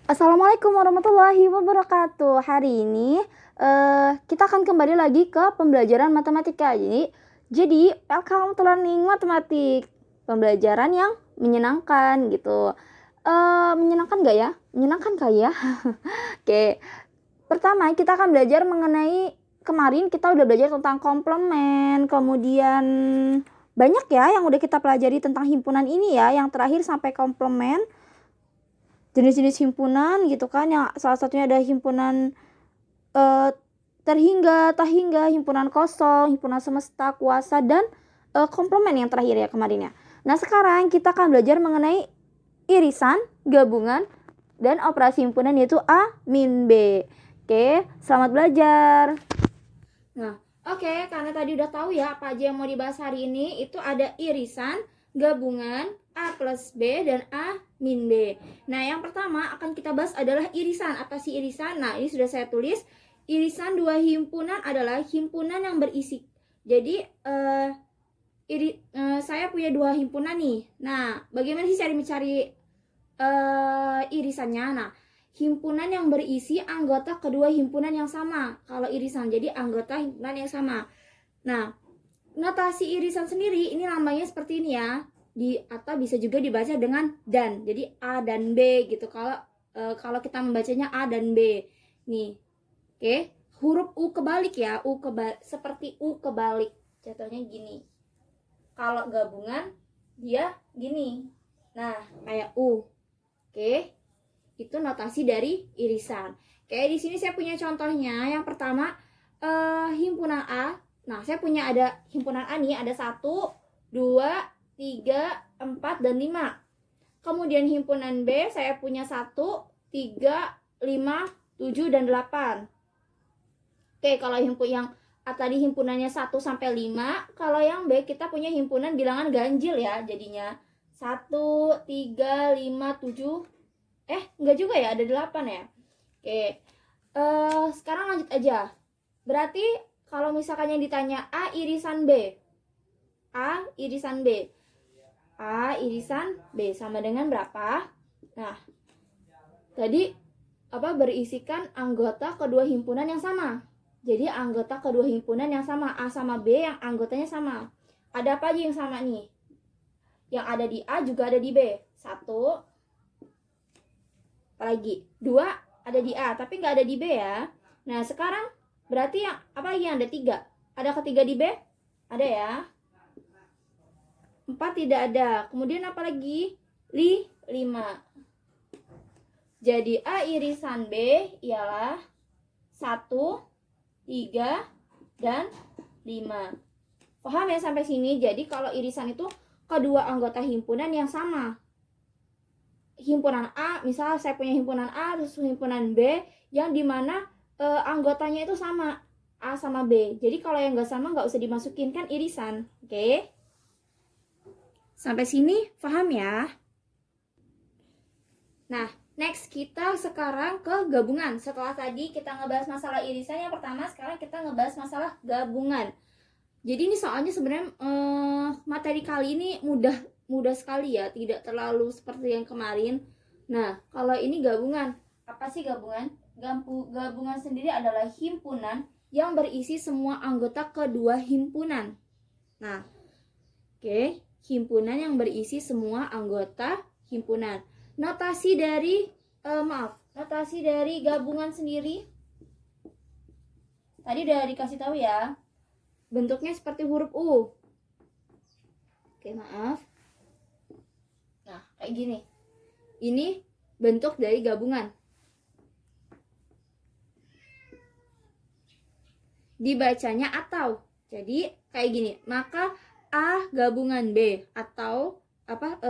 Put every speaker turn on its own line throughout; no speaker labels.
Assalamualaikum warahmatullahi wabarakatuh. Hari ini kita akan kembali lagi ke pembelajaran matematika. Jadi welcome to learning matematik. Pembelajaran yang menyenangkan gitu. Menyenangkan gak ya? Menyenangkan kali ya? Oke. Pertama kita akan belajar mengenai kemarin kita udah belajar tentang komplement. Kemudian banyak ya yang udah kita pelajari tentang himpunan ini ya. Yang terakhir sampai komplement. Jenis-jenis himpunan gitu kan, yang salah satunya ada himpunan terhingga, tak hingga, himpunan kosong, himpunan semesta, kuasa, dan komplement yang terakhir ya kemarin ya. Nah sekarang kita akan belajar mengenai irisan, gabungan, dan operasi himpunan yaitu A min B. Oke, selamat belajar. Nah, oke, karena tadi udah tahu ya apa aja yang mau dibahas hari ini, itu ada irisan, gabungan, A plus B, dan A min B. Nah, yang pertama akan kita bahas adalah irisan. Apa sih irisan? Nah, ini sudah saya tulis. Irisan dua himpunan adalah himpunan yang berisi. Jadi, saya punya dua himpunan nih. Nah, bagaimana sih mencari irisannya? Nah, himpunan yang berisi anggota kedua himpunan yang sama. Kalau irisan, jadi anggota himpunan yang sama. Nah, notasi irisan sendiri ini lambangnya seperti ini ya. Atau bisa juga dibaca dengan dan. Jadi A dan B gitu. Kalau kita membacanya A dan B. Nih. Oke, huruf U kebalik ya. Seperti U kebalik. Contohnya gini. Kalau gabungan dia gini. Nah, kayak U. Oke. Itu notasi dari irisan. Kayak di sini saya punya contohnya. Yang pertama himpunan A. Nah, saya punya ada himpunan A nih, ada 1, 2, 3, 4, dan 5. Kemudian himpunan B saya punya 1, 3, 5, 7, dan 8. Oke, kalau yang A tadi himpunannya 1 sampai 5, kalau yang B kita punya himpunan bilangan ganjil ya jadinya. 1, 3, 5, 7. Enggak juga ya, ada 8 ya. Oke. Sekarang lanjut aja. Berarti kalau misalkan yang ditanya A irisan B. A irisan B. A irisan B sama dengan berapa? Nah, tadi berisikan anggota kedua himpunan yang sama. Jadi anggota kedua himpunan yang sama, A sama B yang anggotanya sama. Ada apa aja yang sama nih? Yang ada di A juga ada di B. 1, apalagi 2 ada di A tapi nggak ada di B ya. Nah sekarang berarti yang apa lagi yang ada 3? Ada ketiga di B? Ada ya. 4 tidak ada. Kemudian apa lagi? 5. Jadi A irisan B ialah 1, 3, dan 5. Paham ya sampai sini? Jadi kalau irisan itu kedua anggota himpunan yang sama. Himpunan A, misal saya punya himpunan A terus himpunan B yang dimana anggotanya itu sama, A sama B. Jadi kalau yang nggak sama nggak usah dimasukin, kan irisan. Oke? Sampai sini paham ya? Nah, next kita sekarang ke gabungan. Setelah tadi kita ngebahas masalah irisan yang pertama, sekarang kita ngebahas masalah gabungan. Jadi ini soalnya sebenarnya materi kali ini mudah sekali ya, tidak terlalu seperti yang kemarin. Nah, kalau ini gabungan. Apa sih gabungan? Gabungan sendiri adalah himpunan yang berisi semua anggota kedua himpunan. Nah, oke. Himpunan yang berisi semua anggota himpunan. Notasi dari gabungan sendiri tadi udah dikasih tahu ya. Bentuknya seperti huruf U. Oke, maaf. Nah, kayak gini. Ini bentuk dari gabungan. Dibacanya atau. Jadi, kayak gini. Maka A gabungan B atau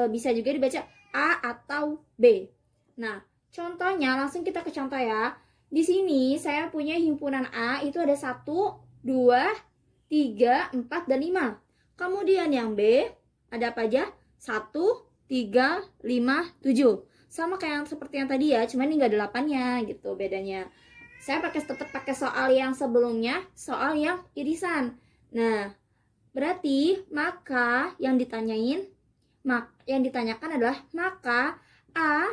bisa juga dibaca A atau B. Nah, contohnya langsung kita ke contoh ya. Di sini saya punya himpunan A itu ada 1, 2, 3, 4, dan 5. Kemudian yang B ada apa aja? 1, 3, 5, 7. Sama kayak yang seperti yang tadi ya, cuman ini nggak ada 8-nya gitu bedanya. Saya tetap pakai soal yang sebelumnya, soal yang irisan. Nah, berarti maka yang ditanyakan adalah maka A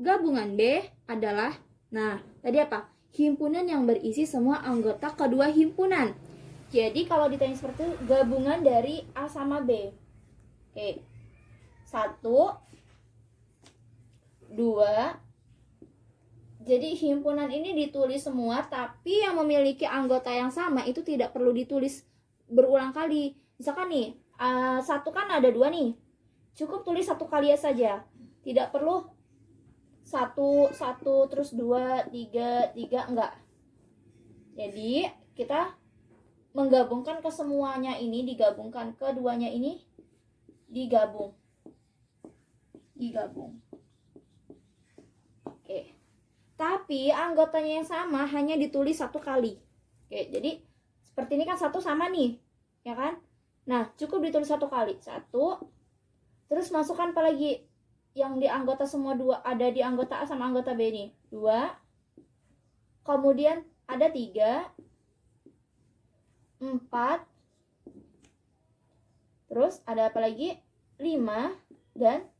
gabungan B adalah, nah tadi apa? Himpunan yang berisi semua anggota kedua himpunan. Jadi kalau ditanya seperti itu, gabungan dari A sama B. Oke. 1, 2. Jadi himpunan ini ditulis semua, tapi yang memiliki anggota yang sama itu tidak perlu ditulis berulang kali. Misalkan nih, satu kan ada 2 nih. Cukup tulis 1 kali saja. Tidak perlu 1, terus 2, 3, enggak. Jadi kita menggabungkan ke semuanya ini, digabungkan, keduanya ini digabung. Oke. Tapi anggotanya yang sama hanya ditulis 1 kali. Oke, jadi seperti ini kan 1 sama nih, ya kan? Nah, cukup ditulis 1 kali. 1. Terus masukkan apa lagi? Yang di anggota semua 2, ada di anggota A sama anggota B nih. 2. Kemudian ada 3, 4. Terus ada apa lagi? 5 dan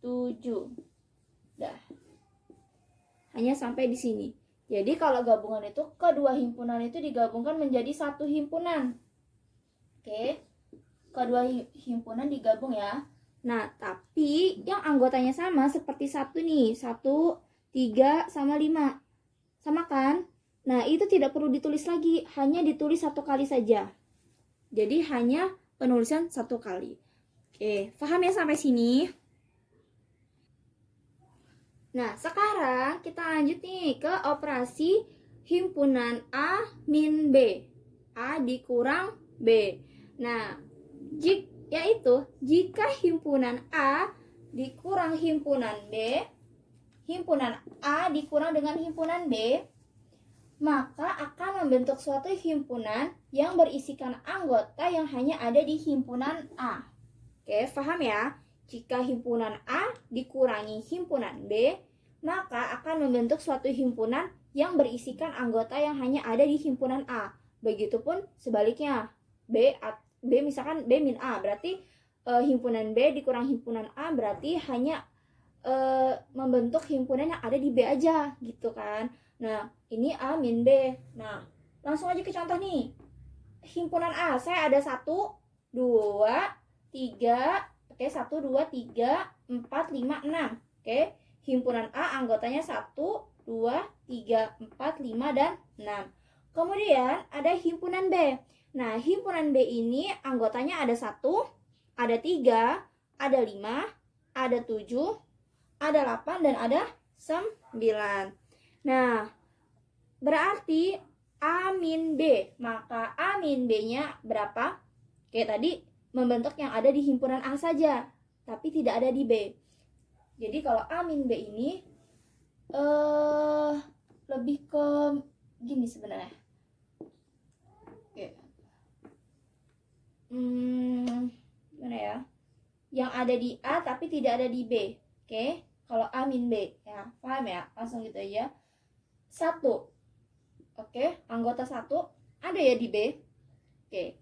7. Dah. Hanya sampai di sini. Jadi kalau gabungan itu, kedua himpunan itu digabungkan menjadi 1 himpunan. Oke. Kedua himpunan digabung ya. Nah, tapi yang anggotanya sama seperti 1 nih. 1, 3, sama 5. Sama kan? Nah, itu tidak perlu ditulis lagi. Hanya ditulis 1 kali saja. Jadi hanya penulisan 1 kali. Oke, paham ya sampai sini? Nah, sekarang kita lanjut nih ke operasi himpunan A min B. A dikurang B. Nah, yaitu jika himpunan A dikurang himpunan B, himpunan A dikurang dengan himpunan B, maka akan membentuk suatu himpunan yang berisikan anggota yang hanya ada di himpunan A. Oke, paham ya? Jika himpunan A dikurangi himpunan B, maka akan membentuk suatu himpunan yang berisikan anggota yang hanya ada di himpunan A. Begitupun sebaliknya. B misalkan B min A, berarti himpunan B dikurang himpunan A berarti hanya membentuk himpunan yang ada di B aja, gitu kan. Nah, ini A min B. Nah, langsung aja ke contoh nih. Himpunan A, saya ada 1, 2, 3, oke, 1, 2, 3, 4, 5, 6. Oke, himpunan A anggotanya 1, 2, 3, 4, 5, dan 6. Kemudian ada himpunan B. Nah, himpunan B ini anggotanya ada 1, ada 3, ada 5, ada 7, ada 8, dan ada 9. Nah, berarti A min B. Maka A min B-nya berapa? Kayak tadi membentuk yang ada di himpunan A saja, tapi tidak ada di B. Jadi kalau A min B ini lebih ke gini sebenarnya. Oke. Gimana ya? Yang ada di A tapi tidak ada di B. Oke. Kalau A min B, ya paham ya? Langsung gitu aja. 1. Oke, anggota 1 ada ya di B. Oke.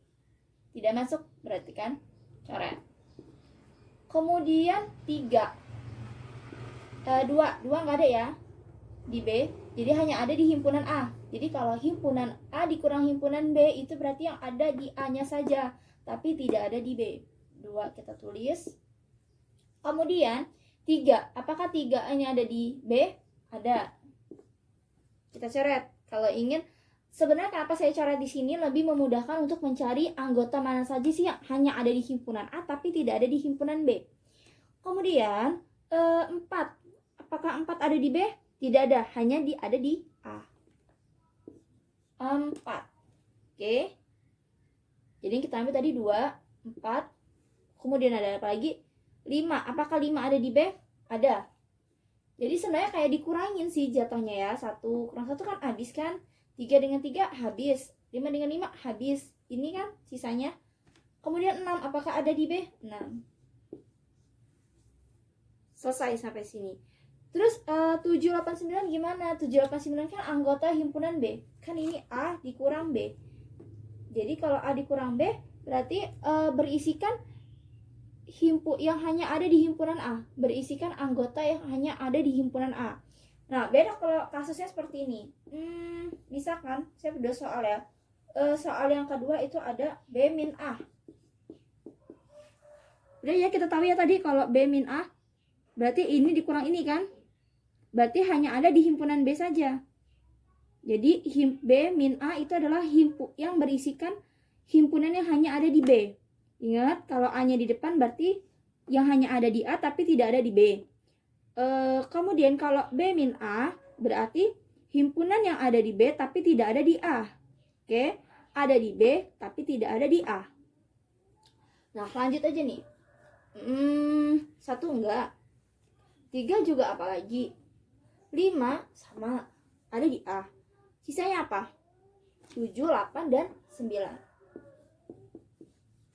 Tidak masuk berarti kan? Coret. Kemudian 3. 2 nggak ada ya di B. Jadi hanya ada di himpunan A. Jadi kalau himpunan A dikurang himpunan B, itu berarti yang ada di A-nya saja, tapi tidak ada di B. 2 kita tulis. Kemudian 3. Apakah 3-nya ada di B? Ada. Kita coret. Kalau ingin, sebenarnya kenapa saya coret di sini lebih memudahkan untuk mencari anggota mana saja sih yang hanya ada di himpunan A tapi tidak ada di himpunan B. Kemudian 4. Apakah 4 ada di B? Tidak ada, hanya ada di A. 4. Oke. Jadi kita ambil tadi 2, 4. Kemudian ada apa lagi? 5. Apakah 5 ada di B? Ada. Jadi sebenarnya kayak dikurangin sih jatuhnya ya. 1 kurang 1 kan habis kan? 3 dengan 3 habis. 5 dengan 5 habis. Ini kan sisanya. Kemudian 6. Apakah ada di B? 6. Selesai sampai sini. Terus 7, 8, 9 gimana? 7, 8, 9 kan anggota himpunan B. Kan ini A dikurang B. Jadi kalau A dikurang B berarti berisikan yang hanya ada di himpunan A, berisikan anggota yang hanya ada di himpunan A. Nah, beda kalau kasusnya seperti ini. Bisa kan? Saya udah soal ya. Soal yang kedua itu ada B min A. Udah ya, kita tahu ya tadi kalau B min A, berarti ini dikurang ini kan? Berarti hanya ada di himpunan B saja. Jadi B min A itu adalah yang berisikan himpunan yang hanya ada di B. Ingat, kalau A-nya di depan berarti yang hanya ada di A tapi tidak ada di B. Kemudian kalau B min A berarti himpunan yang ada di B tapi tidak ada di A. Oke, ada di B tapi tidak ada di A. Nah, lanjut aja nih. 1 enggak. 3 juga apalagi. 5 sama, ada di A. Sisanya apa? 7, 8, dan 9.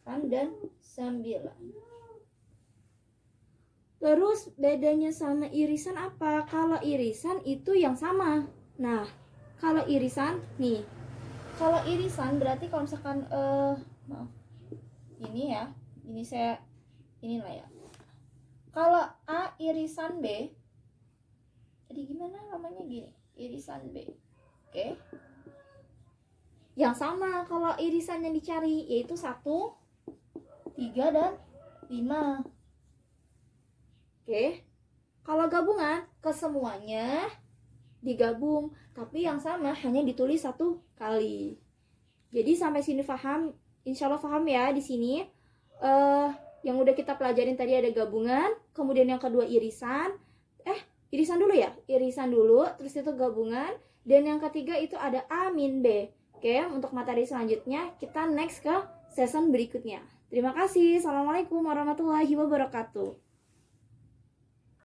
8 dan 9. Terus bedanya sama irisan apa? Kalau irisan itu yang sama. Nah, kalau irisan nih. Kalau irisan berarti kalau misalkan maaf. Ini ya. Inilah ya. Kalau A irisan B, jadi gimana namanya gini? Irisan B. Oke. Yang sama kalau irisan yang dicari yaitu 1, 3, dan 5. Oke. Kalau gabungan, kesemuanya digabung, tapi yang sama hanya ditulis 1 kali. Jadi sampai sini paham? Insya Allah paham ya di sini. Yang udah kita pelajarin tadi ada gabungan, kemudian yang kedua irisan. Irisan dulu ya, irisan dulu, terus itu gabungan, dan yang ketiga itu ada A min B. Oke, untuk materi selanjutnya kita next ke season berikutnya. Terima kasih. Assalamualaikum warahmatullahi wabarakatuh.